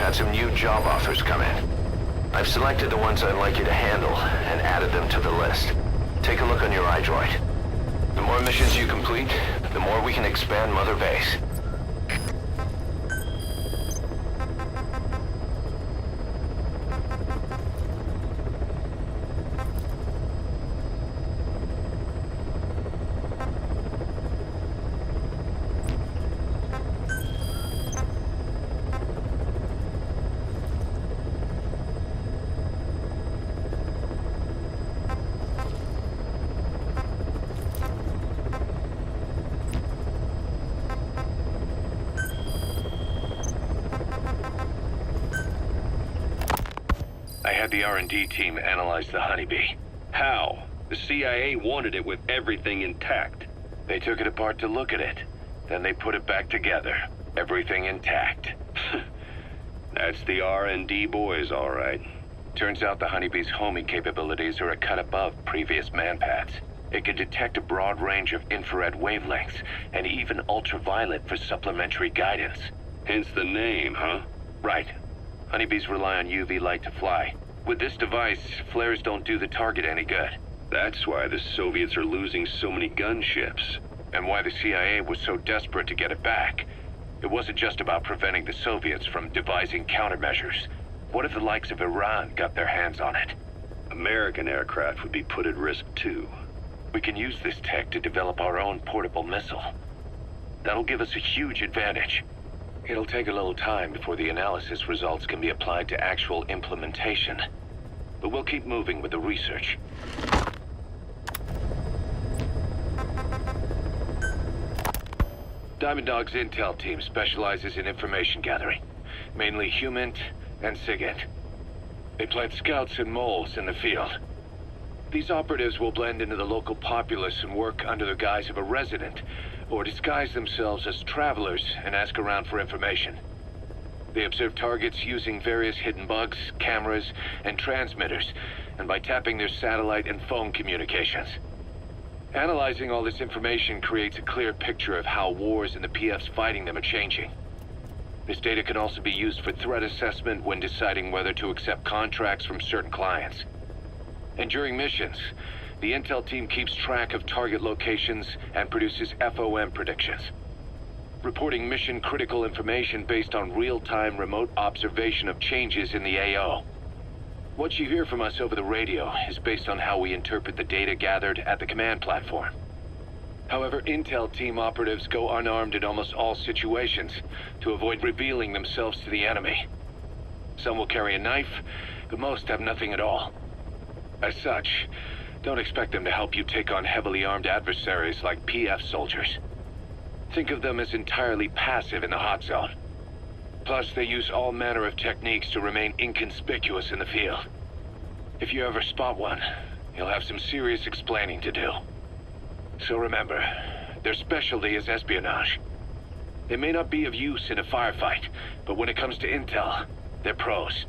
had some new job offers come in. I've selected the ones I'd like you to handle and added them to the list. Take a look on your iDroid. The more missions you complete, the more we can expand Mother Base. I had the R&D team analyze the honeybee. How? The CIA wanted it with everything intact. They took it apart to look at it. Then they put it back together. Everything intact. That's the R&D boys, all right. Turns out the honeybee's homing capabilities are a cut above previous manpads. It can detect a broad range of infrared wavelengths and even ultraviolet for supplementary guidance. Hence the name, huh? Right. Honeybees rely on UV light to fly. With this device, flares don't do the target any good. That's why the Soviets are losing so many gunships, and why the CIA was so desperate to get it back. It wasn't just about preventing the Soviets from devising countermeasures. What if the likes of Iran got their hands on it? American aircraft would be put at risk too. We can use this tech to develop our own portable missile. That'll give us a huge advantage. It'll take a little time before the analysis results can be applied to actual implementation. But we'll keep moving with the research. Diamond Dog's intel team specializes in information gathering, mainly HUMINT and SIGINT. They plant scouts and moles in the field. These operatives will blend into the local populace and work under the guise of a resident, or disguise themselves as travelers and ask around for information. They observe targets using various hidden bugs, cameras, and transmitters, and by tapping their satellite and phone communications. Analyzing all this information creates a clear picture of how wars and the PFs fighting them are changing. This data can also be used for threat assessment when deciding whether to accept contracts from certain clients. And during missions, the intel team keeps track of target locations and produces FOM predictions, reporting mission-critical information based on real-time remote observation of changes in the AO. What you hear from us over the radio is based on how we interpret the data gathered at the command platform. However, intel team operatives go unarmed in almost all situations to avoid revealing themselves to the enemy. Some will carry a knife, but most have nothing at all. As such, don't expect them to help you take on heavily armed adversaries like PF soldiers. Think of them as entirely passive in the hot zone. Plus, they use all manner of techniques to remain inconspicuous in the field. If you ever spot one, you'll have some serious explaining to do. So remember, their specialty is espionage. They may not be of use in a firefight, but when it comes to intel, they're pros.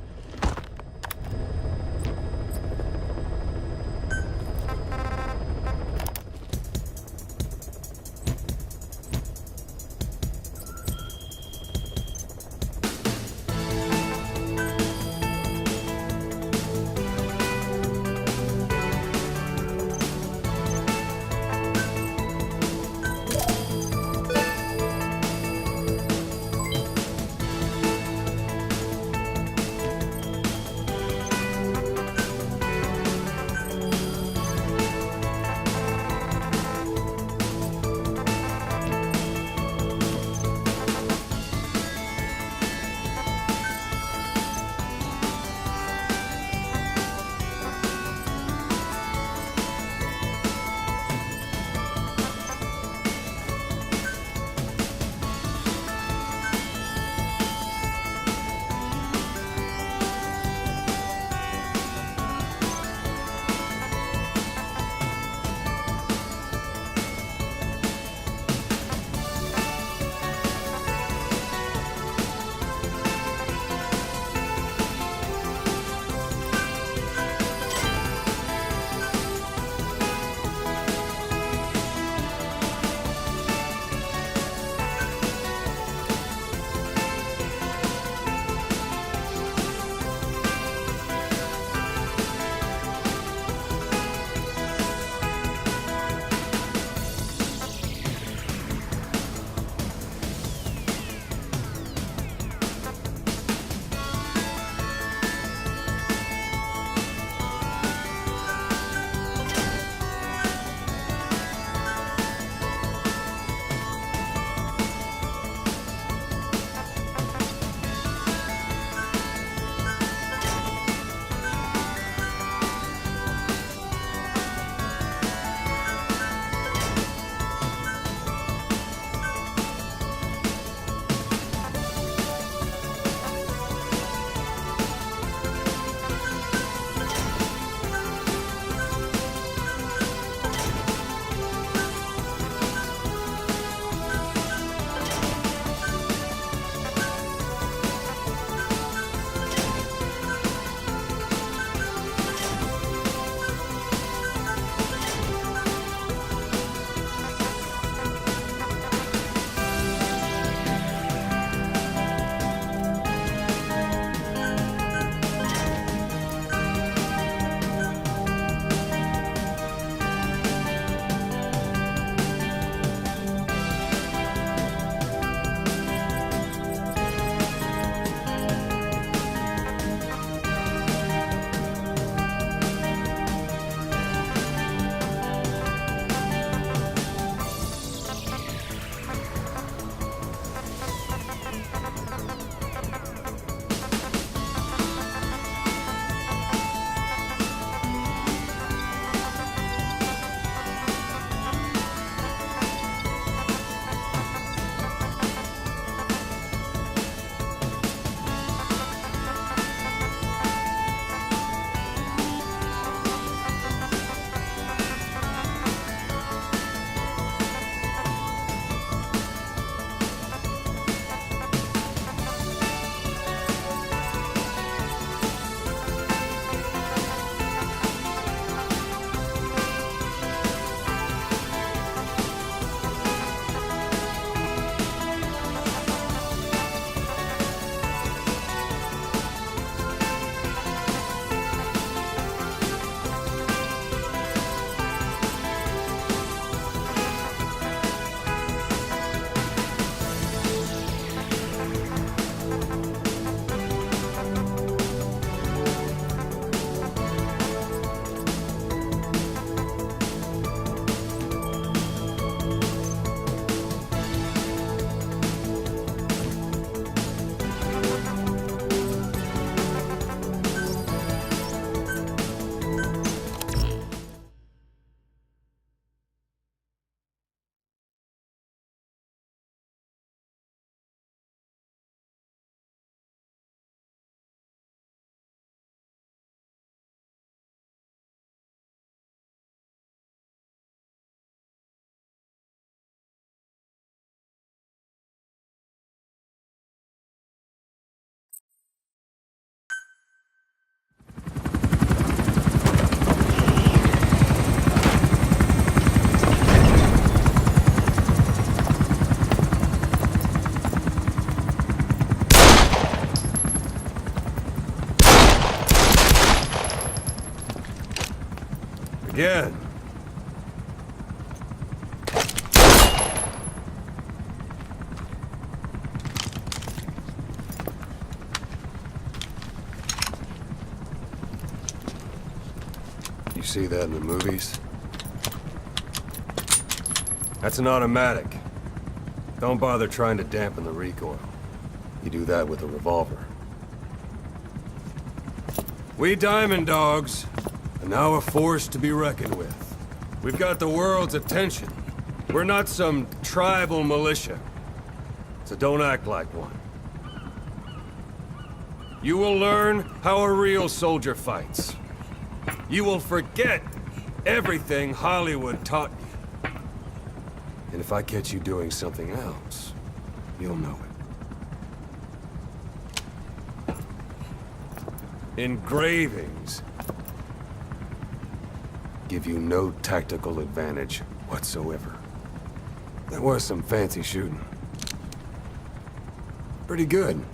again. You see that in the movies? That's an automatic. Don't bother trying to dampen the recoil. You do that with a revolver. We Diamond Dogs are now a force to be reckoned with. We've got the world's attention. We're not some tribal militia, so don't act like one. You will learn how a real soldier fights. You will forget everything Hollywood taught you. And if I catch you doing something else, you'll know it. Engravings give you no tactical advantage whatsoever. That was some fancy shooting. Pretty good.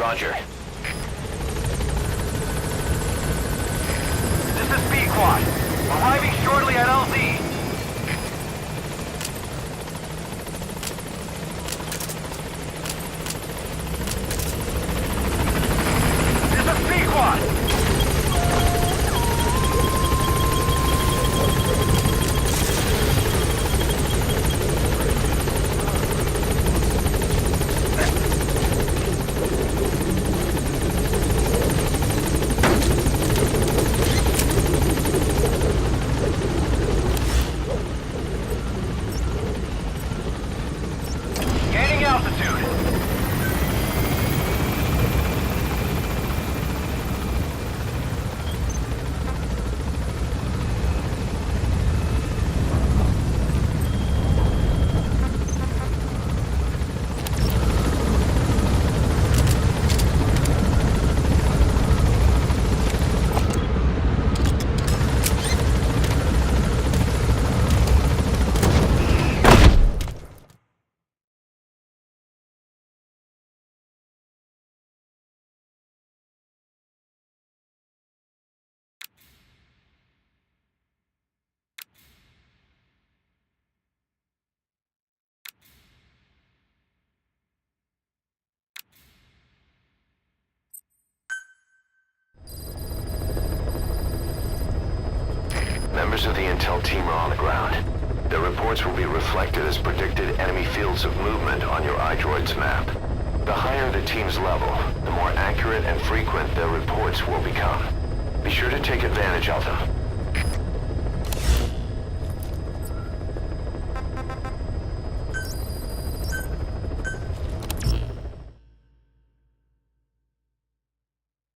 Roger. This is B-Quad. Arriving shortly at LZ. This is B-Quad. Members of the intel team are on the ground. Their reports will be reflected as predicted enemy fields of movement on your iDroid's map. The higher the team's level, the more accurate and frequent their reports will become. Be sure to take advantage of them.